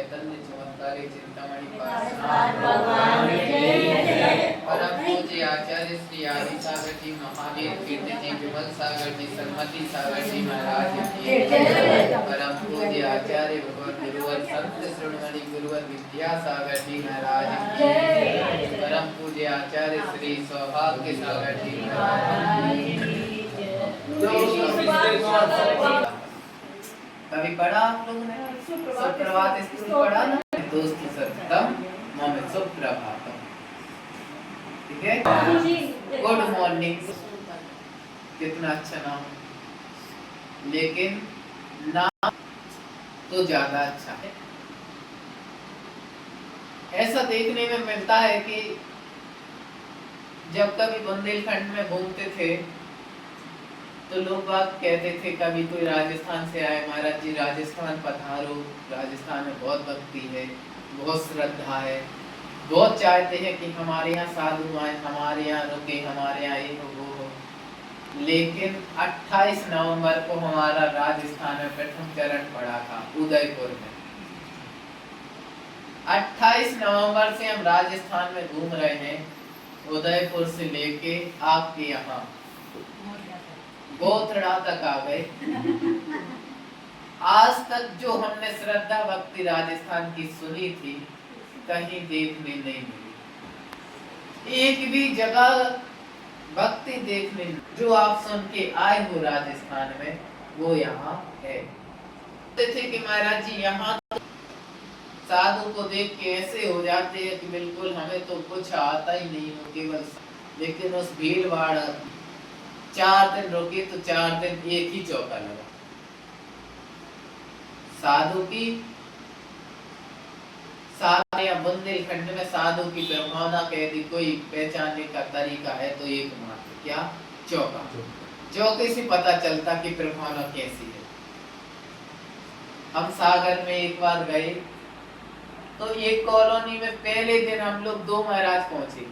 चैतन्य चमत्कारी चिंतामणि भगवान परम पूज्य आचार्य श्री आदि सागर जी, महावीर कीर्ति जी, विमल सागर जी, सन्मति सागर जी महाराज की परम पूज्य आचार्य भगवत गुरुवर संत श्रोमणी गुरुवर विद्यासागर जी महाराज की परम पूज्य आचार्य श्री सौभाग्य सागर जी महाराज कभी पढ़ा आप लोगों ने सुप्रभात स्कूल पढ़ा ना दोस्त सततम मम सुप्रभातम, ठीक है। गुड मॉर्निंग कितना अच्छा नाम, लेकिन नाम तो ज्यादा अच्छा है। ऐसा देखने में मिलता है कि जब कभी बुंदेलखंड में घूमते थे तो लोग बात कहते थे, कभी कोई राजस्थान से आए, महाराज जी राजस्थान पधारो, राजस्थान में बहुत भक्ति है, बहुत श्रद्धा है, बहुत चाहते हैं कि हमारे यहाँ साधु आए, हमारे यहाँ रुके, हमारे यहाँ ये हो वो हो। लेकिन 28 नवंबर को हमारा राजस्थान में प्रथम चरण पड़ा था उदयपुर में। 28 नवंबर से हम राजस्थान में घूम रहे हैं, उदयपुर से लेके आपके यहाँ गोथड़ा तक आ गए। आज तक जो हमने श्रद्धा भक्ति राजस्थान की सुनी थी कहीं देखने नहीं मिली। एक भी जगह भक्ति देखने जो आप सुन के आए हो राजस्थान में वो यहाँ है। थे कि महाराज जी यहाँ तो साधु को देख के ऐसे हो जाते हैं कि बिल्कुल हमें तो कुछ आता ही नहीं हो केवल, लेकिन उस भीड़ भाड़ 4 दिन रुके तो 4 दिन एक ही चौका लगा। साधु की सारे बुंदेलखंड में साधु की प्रभावना कह दी, कोई पहचानने का तरीका है तो एकमात्र क्या, चौका। चौके से पता चलता कि प्रभावना कैसी है। हम सागर में एक बार गए तो एक कॉलोनी में पहले दिन हम लोग 2 महाराज पहुंचे,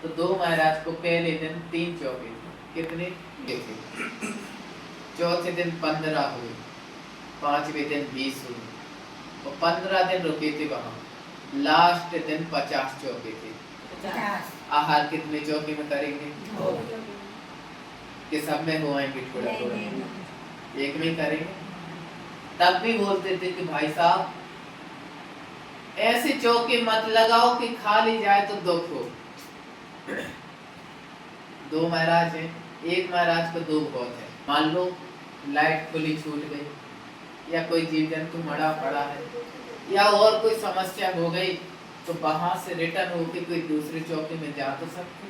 तो 2 महाराज को पहले दिन 3 चौके कितने देखे, चौथे दिन 15 हुए, 5वें दिन 20 हुए, और 15 दिन रुके थे वहां। लास्ट दिन 50 चौके थे। आहार कितने चौके में करेंगे कि सब में होएंगे, थोड़ा थोड़ा एक में करेंगे। तब भी बोलते थे कि भाई साहब ऐसे चौके मत लगाओ कि खाली जाए तो दुख हो। 2 महाराज हैं, एक महाराज को 2 बहुत है। मान लो लाइट खुली छूट गई, या कोई जीव जंतु मरा पड़ा है, या और कोई समस्या हो गई, तो वहां से रिटर्न होके कोई दूसरे चौके में जा तो सकते।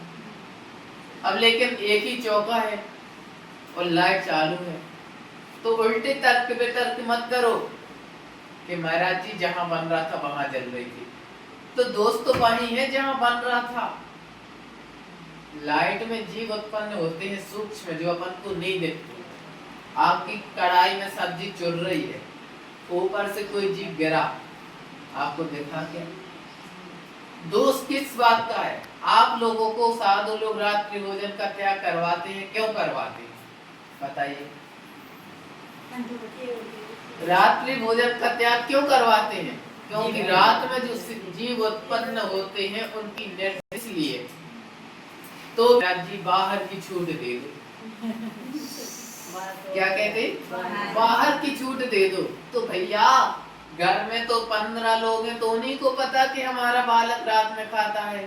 अब लेकिन एक ही चौका है और लाइट चालू है, तो उल्टे तर्क वितर्क मत करो कि महाराज जी जहां बन रहा था वहां जल रही थी, तो दोस्त तो वही है जहां बन रहा था। लाइट में जीव उत्पन्न होते हैं सूक्ष्म, जो अपन को नहीं दिखते। आपकी कढ़ाई में सब्जी चुर रही है, ऊपर से कोई जीव गिरा, आपको देखा क्या? दोष किस बात का है? आप लोगों को साधु लोग रात्रि भोजन का त्याग करवाते हैं, क्यों करवाते हैं बताइए? रात्रि भोजन का त्याग क्यों करवाते हैं? क्योंकि रात में जो जीव उत्पन्न होते हैं उनकी निर्देश इसलिए तो जी बाहर की छूट दे दो। क्या कहते? बाहर की छूट दे दो। तो भैया घर में तो 15 लोग हैं, तो उन्हीं को पता कि हमारा बालक रात में खाता है,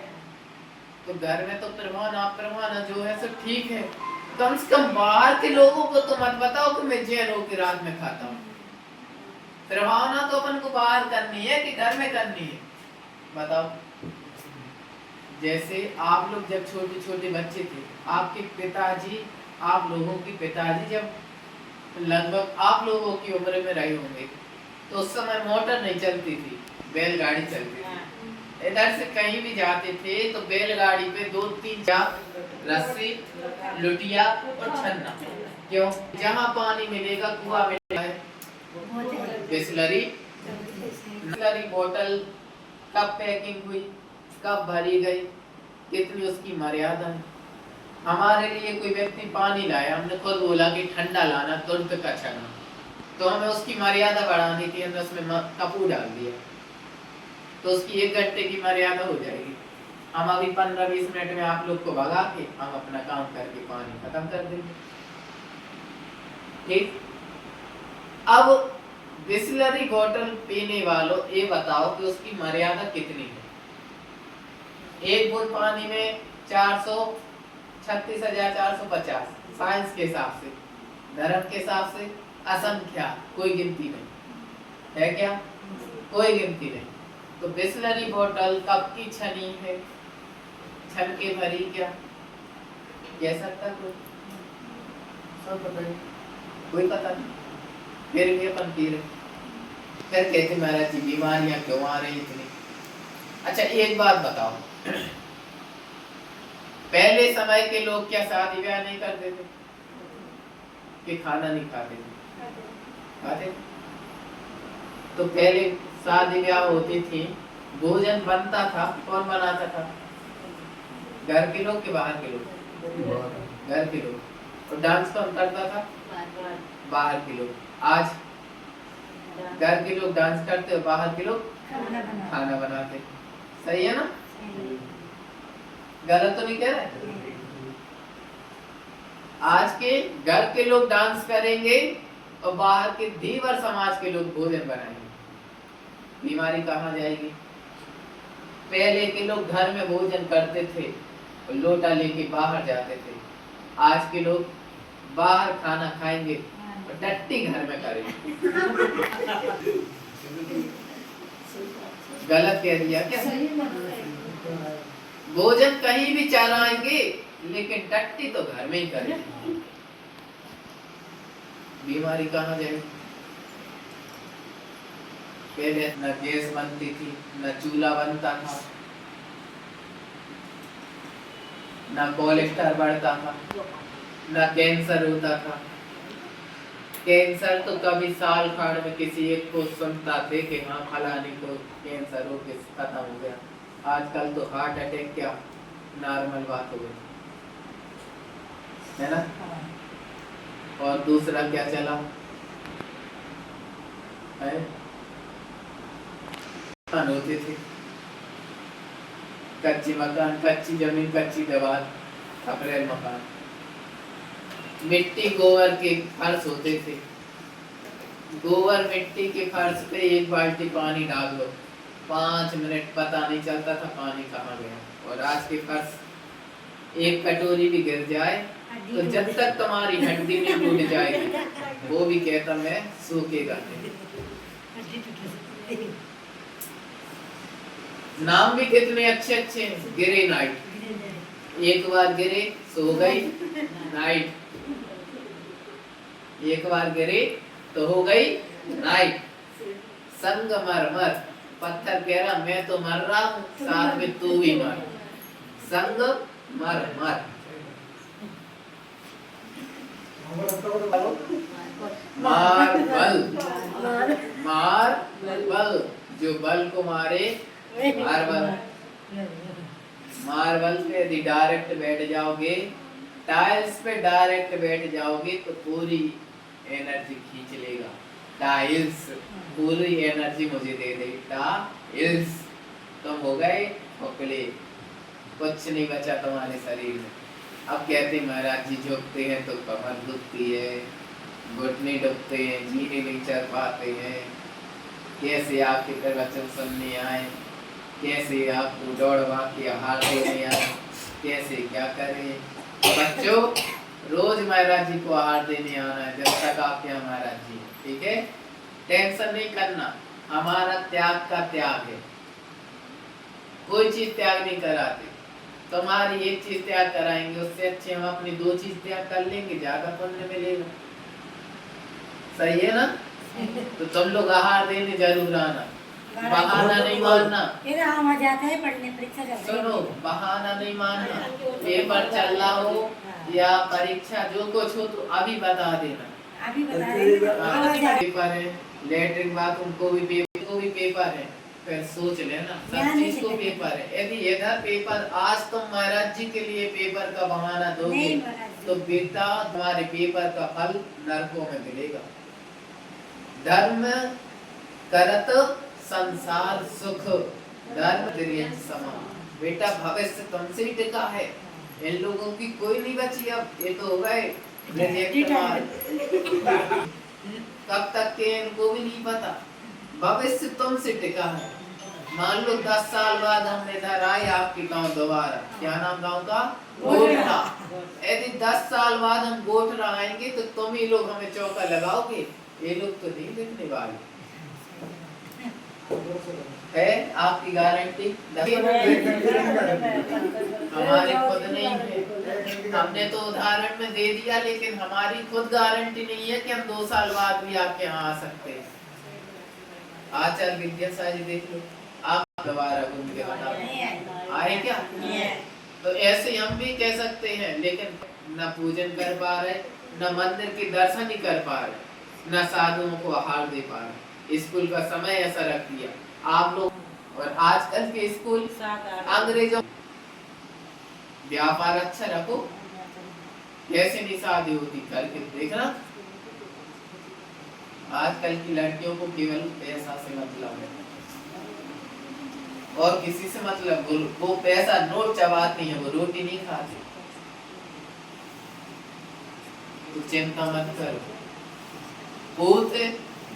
तो घर में तो प्रभावना अप्रभावना जो है सब ठीक है। कम से कम बाहर के लोगों को तो मत बताओ कि मैं जैन होकर रात में खाता हूँ। प्रभावना तो अपन को बाहर करनी है कि घर में करनी है, बताओ। जैसे आप लोग जब छोटे छोटे बच्चे थे, आपके पिताजी, आप लोगों के पिताजी जब लगभग आप लोगों की उम्र में रहे होंगे, तो उस समय मोटर नहीं चलती थी, बैलगाड़ी चलती थी। इधर से कहीं भी जाते थे तो बैलगाड़ी पे 2-3 रस्सी, लुटिया और छन्ना। क्यों? जहाँ पानी मिलेगा, कुआं मिलेगा, बिस्लरी बोतल कब पैकिंग हुई, कब भरी गई, कितनी उसकी मर्यादा है। हमारे लिए कोई व्यक्ति पानी लाया, हमने खुद बोला कि ठंडा लाना, तुरंत का छना, तो हमें उसकी मर्यादा बढ़ानी थी, हमने उसमें कपूर डाल दिया, तो उसकी 1 घंटे की मर्यादा हो जाएगी। हम अभी 15-20 मिनट में आप लोग को भगा के हम अपना काम करके पानी खत्म कर देंगे। ठीक, अब बिस्लरी बोतल पीने वालों ये बताओ कि उसकी मर्यादा कितनी है। 1 बूंद पानी में 36,450 साइंस के हिसाब से, धर्म के हिसाब से असंख्या, कोई गिनती नहीं है। क्या? कोई गिनती नहीं। तो बिस्लरी बोतल कब की छनी है? छन के भरी क्या? कह सकता कोई? सब पता नहीं, कोई पता नहीं, फिर भी अपन पी रहे। फिर कहते महाराज जी बीमारियां क्यों आ रही इतनी? अच्छा एक बात बताओ, पहले समय के लोग क्या शादी ब्याह नहीं करते थे कि खाना नहीं खाते थे? खाते। तो पहले शादी ब्याह होती थी, भोजन बनता था, कौन बनाता था? घर के लोग के बाहर के लोग? घर के लोग। तो डांस कौन करता था? बाहर के लोग। आज घर के लोग डांस करते और बाहर के लोग खाना बनाते। सही है ना? गलत तो नहीं कह रहे? आज के घर के लोग डांस करेंगे और बाहर के धीवर समाज के लोग भोजन बनाएंगे। बीमारी कहाँ जाएगी? पहले के लोग घर में भोजन करते थे और लोटा लेके बाहर जाते थे। आज के लोग बाहर खाना खाएंगे और टट्टी घर में करेंगे। गलत कह दिया क्या? भोजन कहीं भी चलाएंगे लेकिन टट्टी तो घर में ही करेंगे। बीमारी कहाँ जाएगी? पहले न गैस बनती थी, न चूल्हा बनता था, न कोलेस्ट्रॉल बढ़ता था, न कैंसर होता था। कैंसर तो कभी साल खाड़ में किसी एक को सुनता थे कि हाँ फलाने को कैंसर हो के खत्म हो गया। आजकल तो हार्ट अटैक क्या नॉर्मल बात हो गई है ना? और दूसरा क्या चला है? मकान होते थे, कच्चे मकान, कच्ची जमीन, कच्ची दीवार, खपरेल मकान, मिट्टी गोबर के फर्श होते थे। गोबर मिट्टी के फर्श पे 1 बाल्टी पानी डाल दो, 5 मिनट पता नहीं चलता था पानी कहाँ गया। और आज के फर्श 1 कटोरी भी गिर जाए तो जब तक तुम्हारी हड्डी नहीं टूट जाएगी वो भी कहता मैं सूखेगा नहीं। नाम भी कितने अच्छे अच्छे हैं। गिरे नाइट, एक बार गिरे सो गई नाइट, एक बार गिरे तो हो गई नाइट। संगमरमर, पत्थर कह रहा मैं तो मर रहा हूँ साथ में तू भी मर। संगमरमर। मार्बल, मार्बल जो बल को मारे, मार्बल। मार्बल पे यदि डायरेक्ट बैठ जाओगे, टाइल्स पे डायरेक्ट बैठ जाओगे तो पूरी एनर्जी खींच लेगा। टाइल्स पूरी एनर्जी मुझे दे दे। टाइल्स तुम हो गए खोखले, कुछ नहीं बचा तुम्हारे शरीर में। अब कहते महाराज जी झुकते हैं तो कमर दुखती है, घुटने दुखते हैं, जीने नहीं चल पाते हैं। कैसे आपके प्रवचन सुनने आए, कैसे आपको दौड़वा के आहार देने आए, कैसे क्या करें? बच्चों रोज महाराज जी को आहार देने आना है जब तक आपके यहाँ महाराज जी है। ठीक है? टेंशन नहीं करना, हमारा त्याग का त्याग है, कोई चीज त्याग नहीं कराते। तुम्हारी 1 चीज त्याग कराएंगे उससे अच्छे हम अपनी 2 चीज त्याग कर लेंगे, ज्यादा पुण्य मिलेगा। सही है ना? तो तुम लोग आहार देने जरूर आना, बहाना नहीं मानना। सुनो, बहाना नहीं मानना। पेपर चल रहा हो या परीक्षा जो कुछ हो तो अभी बता देना। पेपर है, लेटरिन बाथरूम को भी पेपर है, फिर सोच लेना सब चीज को पेपर है। यदि इधर पेपर आज तुम महाराज जी के लिए पेपर का बहाना दोगे तो बेटा तुम्हारे पेपर का फल नरकों में मिलेगा। धर्म करत संसार सुख, धर्म तिर्यक समा। बेटा भविष्य तुमसे ही टिका है, इन लोगों की कोई नहीं बची। अब ये तो हो गए प्रोजेक्ट मार, कब तक के इनको भी नहीं पता। भविष्य तुमसे टिका है। मान लो 10 साल बाद हम इधर आए आपके गांव दोबारा, क्या नाम गांव का? गोठरा। यदि 10 साल बाद हम गोठरा आएंगे तो तुम ही लोग हमें चौका लगाओगे, ये लोग तो नहीं देखने वाले। है आपकी गारंटी? हमारी खुद नहीं है, हमने तो उदाहरण में दे दिया, लेकिन हमारी खुद गारंटी नहीं है कि हम 2 साल बाद भी आपके यहाँ आ सकते हैं। आचार्य विद्यासागर जी देख लो, आप दोबारा घूम के बताओ आए क्या? तो ऐसे हम भी कह सकते हैं, लेकिन न पूजन कर पा रहे, न मंदिर के दर्शन ही कर पा रहे, न साधुओं को आहार दे पा रहे। स्कूल का समय ऐसा रख दिया आप लोग। और आजकल के स्कूल अंग्रेजों, व्यापार अच्छा रखो, कैसे नहीं शादी होती करके देखना। आजकल की लड़कियों को केवल पैसा से मतलब है और किसी से मतलब, वो पैसा नोट चबाती है, वो रोटी नहीं खाती। तो चिंता मत करो, पूत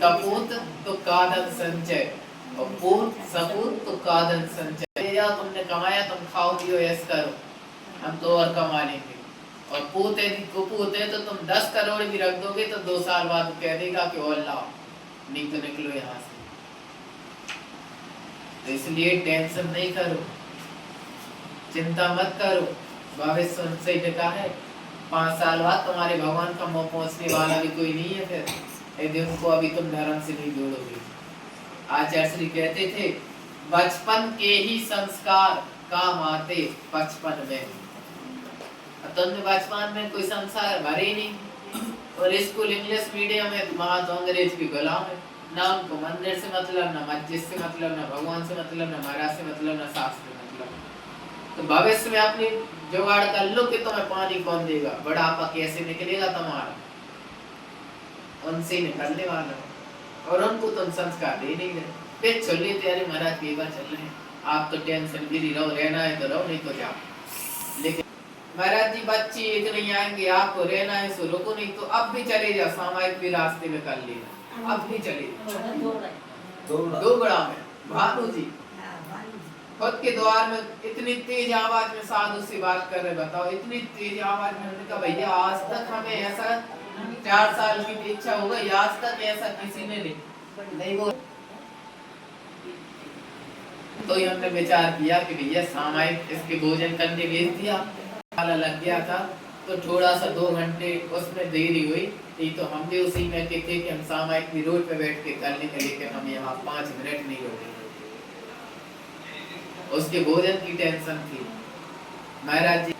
कपूत तो कादन संचय, और पूत सपूत तो कादन संचय। या तुमने कमाया, तुम खाओ पियो ऐश करो, हम तो और कमा लेंगे। और पूत यदि कुपूत है तो तुम 10 करोड़ भी रख दोगे तो 2 साल बाद कह देगा कि और लाओ, नहीं तो निकलो यहाँ से। तो इसलिए टेंशन नहीं करो, चिंता मत करो, भविष्य उनसे टिका है। 5 साल बाद तुम्हारे भगवान का मुंह पहुंचने वाला भी कोई नहीं है फिर, यदि उनको अभी तुम धर्म से नहीं जोड़ोगे। आचार्य श्री कहते थे, बचपन के ही संस्कार काम आते बचपन में। तुमने बचपन में कोई संस्कार भरे नहीं, और स्कूल इंग्लिश मीडियम है, वहां तो अंग्रेज की गुलाम है। ना उनको मंदिर से मतलब, ना मस्जिद से मतलब, ना भगवान से मतलब, ना महाराज से मतलब, ना शास्त्र से मतलब। तो भविष्य में अपनी जुगाड़ कर लो कि तुम्हें पानी कौन देगा, बुढ़ापा कैसे निकलेगा तुम्हारा, उनसे निकलने वाला है। और उनको तुम संस्कार दे नहीं रहे। फिर चल लेते, अरे महाराज विवाह चल रहे हैं, आप तो टेंशन गिरी रहो, रहना है तो रहो, नहीं तो जाओ। लेकिन महाराज जी बच्चे एक नहीं आएंगे, आपको रहना है सो रुको, नहीं तो अब भी चले जाओ, सामायिक भी रास्ते में कर लेना, अब भी चले जाओ। दोगड़ा में भानु जी खुद के द्वार में इतनी तेज आवाज में साधु से बात कर रहे, बताओ इतनी तेज आवाज में। हमने कहा भैया आज तक हमें ऐसा 4 साल की दीक्षा हो गई, आज तक ऐसा किसी ने नहीं बोला। तो हमने विचार किया कि भैया सामायिक इसके भोजन करने भेज दिया, ताला लग गया था, तो थोड़ा सा 2 घंटे उसमें देरी हुई। नहीं तो हम भी उसी में के थे कि हम सामायिक भी रोड पे बैठ के कर लेंगे, लेकिन हम यहाँ 5 मिनट नहीं रुके। उसके भोजन की टेंशन थी। महाराज जी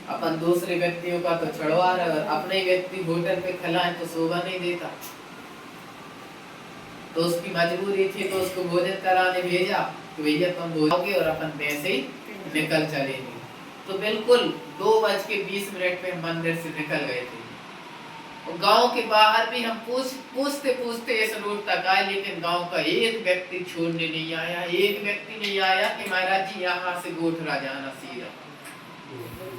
अपन दूसरे व्यक्तियों का तो छुड़वा रहे, और अपने व्यक्ति होटल पे खिलाएं तो शोभा नहीं देता। तो उसकी मजबूरी थी, तो उसको भोजन कराने भेजा कि भैया तुम भोजोगे और अपन वैसे ही निकल चलेंगे। तो बिल्कुल 2:20 पे मंदिर से निकल गए थे। और गांव के बाहर भी हम पूछते पूछते इस रोड तक आए, लेकिन गांव का एक व्यक्ति छोड़ने नहीं आया, एक व्यक्ति नहीं आया कि महाराज जी यहाँ से गोठरा जाना सीधा।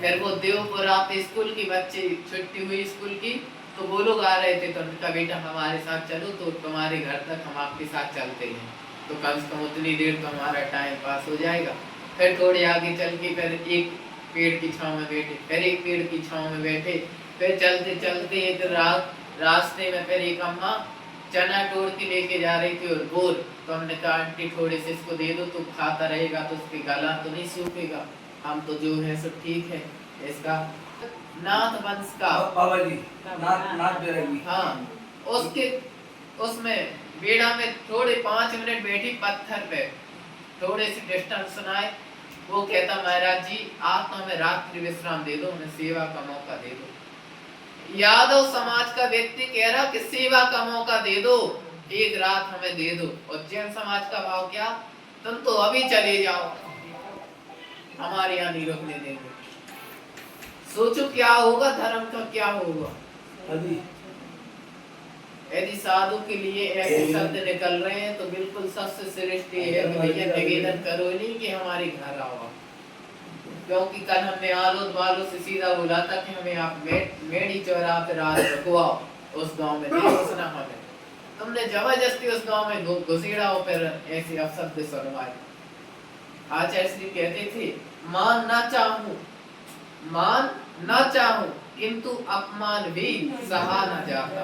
फिर वो देवपुर आते, स्कूल की बच्चे छुट्टी हुई स्कूल की, तो वो लोग आ रहे थे, तो उनका बेटा हमारे साथ चलो, तो तुम्हारे घर तक हम आपके साथ चलते हैं, तो कम से कम उतनी देर तो हमारा टाइम पास हो जाएगा। फिर थोड़े आगे चल के फिर एक पेड़ की छांव में बैठे, फिर एक पेड़ की छांव में बैठे, फिर चलते चलते एक रास्ते में फिर एक अम्मा चना तोड़ के लेके जा रही थी और बोर, तो हमने कहा आंटी थोड़े से इसको दे दो, तो खाता रहेगा तो उसके गला तो नहीं सूखेगा, हम तो जो है सब ठीक है। इसका नाथ वंश का बाबा जी नाथ बेरंगी, हाँ, उसके उसमें बेड़ा में थोड़े 5 मिनट बैठी पत्थर पे, थोड़े से डिस्टेंस सुनाए। वो कहता महाराज जी आप तो हमें रात्रि विश्राम दे दो, हमें सेवा का मौका दे दो। यादव समाज का व्यक्ति कह रहा कि सेवा का मौका दे दो, एक रात हमें दे दो। और जैन समाज का भाव क्या, तुम तो अभी चले जाओ, हमारे यहाँ नहीं रुकने देंगे। सोचो क्या होगा, धर्म का क्या होगा। यदि साधु के लिए ऐसे शब्द निकल रहे हैं तो बिल्कुल सबसे श्रेष्ठ ये है कि भैया निवेदन करो नहीं कि हमारे घर आओ, क्योंकि कल हमने आलोद वालों से सीधा बोला था कि हमें आप मेड़ी चौराहा पे रात रखवाओ उस गांव में, नहीं घुसना हमें। तुमने जबरदस्ती उस गांव में घुसेड़ा हो, फिर ऐसे अपशब्द सुनवाए। आचार्य श्री कहते थे मान ना चाहूं किंतु अपमान भी सहा न जाता।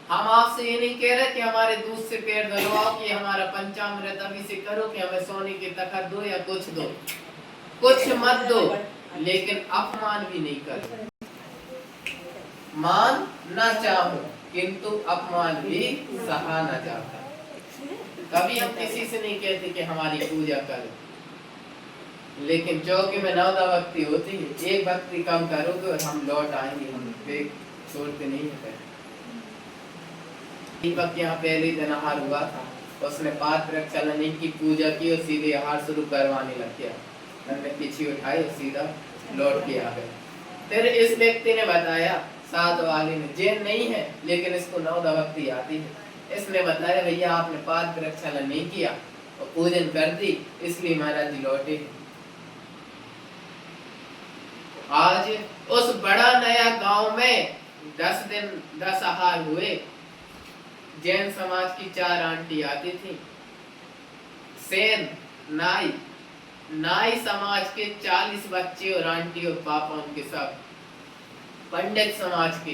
हम आपसे ये नहीं कह रहे कि हमारे दूध से पैर धुलवाओ, कि हमारा पंचामृत अभी से करो, कि हमें सोने के तखत दो या कुछ दो, कुछ मत दो, लेकिन अपमान भी नहीं करो। मान ना चाहूं किंतु अपमान भी सहा न जाता। कभी हम किसी से नहीं कहते कि हमारी पूजा करो, लेकिन चौकी में 9 भक्ति होती है, एक भक्ति कम करोगे और हम लौट आएंगे, हम छोड़ते नहीं है। दीपक यहाँ पहले दिन आहार हुआ था, उसने पात्र चलने की पूजा की और सीधे आहार शुरू करवाने लग गया। मैंने पीछे उठाई और सीधा लौट के आ गया। फिर इस व्यक्ति ने बताया, साध वाले ने, जैन नहीं है लेकिन इसको 9 भक्ति आती है, इसने बताया भैया आपने पाद प्रक्षालन नहीं किया और पूजन कर दी, इसलिए महाराज जी लौटे। आज उस बड़ा नया गांव में 10 दिन 10 आहार हुए। जैन समाज की 4 आंटी आती थी, सेन नाई समाज के 40 बच्चे और आंटी और पापा उनके सब, पंडित समाज के,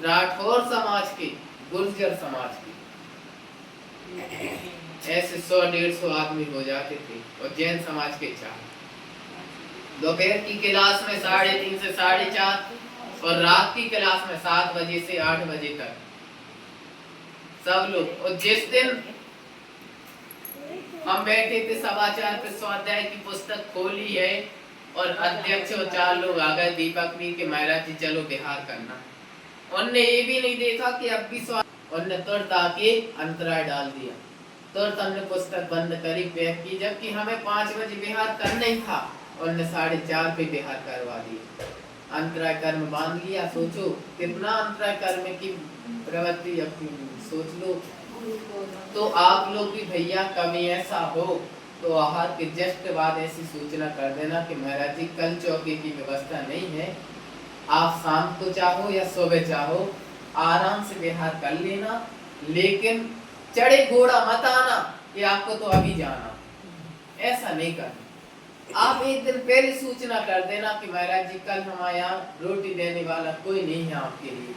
राठौर समाज के, गुर्जर समाज के, ऐसे 100-150 आदमी हो जाते थे। और जैन समाज के 4। दोपहर की क्लास में 3:30 से 4:30 और रात की क्लास में 7 बजे से 8 बजे तक सब लोग। और जिस दिन हम बैठे थे समाचार पे स्वाध्याय की पुस्तक खोली है और अध्यक्ष और 4 लोग आ गए, दीपक भी, कि महाराज जी चलो बिहार करना। उनने ये भी नहीं देखा कि अब भी उनने तुरंत आके अंतराय डाल दिया, तुरंत हमने पुस्तक बंद करी, पैक की, जबकि हमें 5 बजे बिहार करना ही था। उनने 4:30 पे बिहार करवा दिया, अंतराय कर्म बांध लिया। सोचो कितना अंतराय कर्म की प्रवृत्ति अपनी सोच लो। तो आप लोग भी भैया कभी ऐसा हो तो आहार के जस्ट बाद ऐसी सूचना कर देना कि महाराज जी कल चौकी की व्यवस्था नहीं है, आप शाम को चाहो या सुबह चाहो आराम से बिहार कर लेना, लेकिन चढ़े घोड़ा मत आना कि आपको तो अभी जाना, ऐसा नहीं करना। आप एक दिन पहले सूचना कर देना कि महाराज जी कल हमारे यहाँ रोटी देने वाला कोई नहीं है आपके लिए,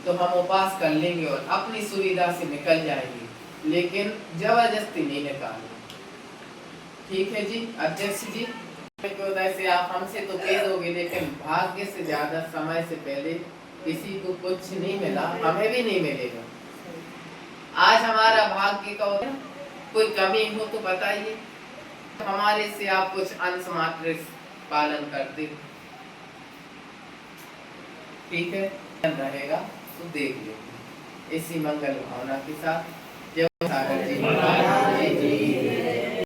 तो हम उपास कर लेंगे और अपनी सुविधा से निकल जाएंगे, लेकिन जबरदस्ती नहीं निकालेंगे। ठीक है जी अध्यक्ष जी, वैसे आप हमसे तो कह दोगे, लेकिन भाग्य से ज्यादा समय से पहले किसी को कुछ नहीं मिला, हमें भी नहीं मिलेगा। आज हमारा भाग्य का कोई कमी हो तो बताइए, हमारे से आप कुछ अंश मात्र पालन करते, ठीक है रहेगा तो देख लेते। इसी मंगल भावना के साथ जय सागर जी।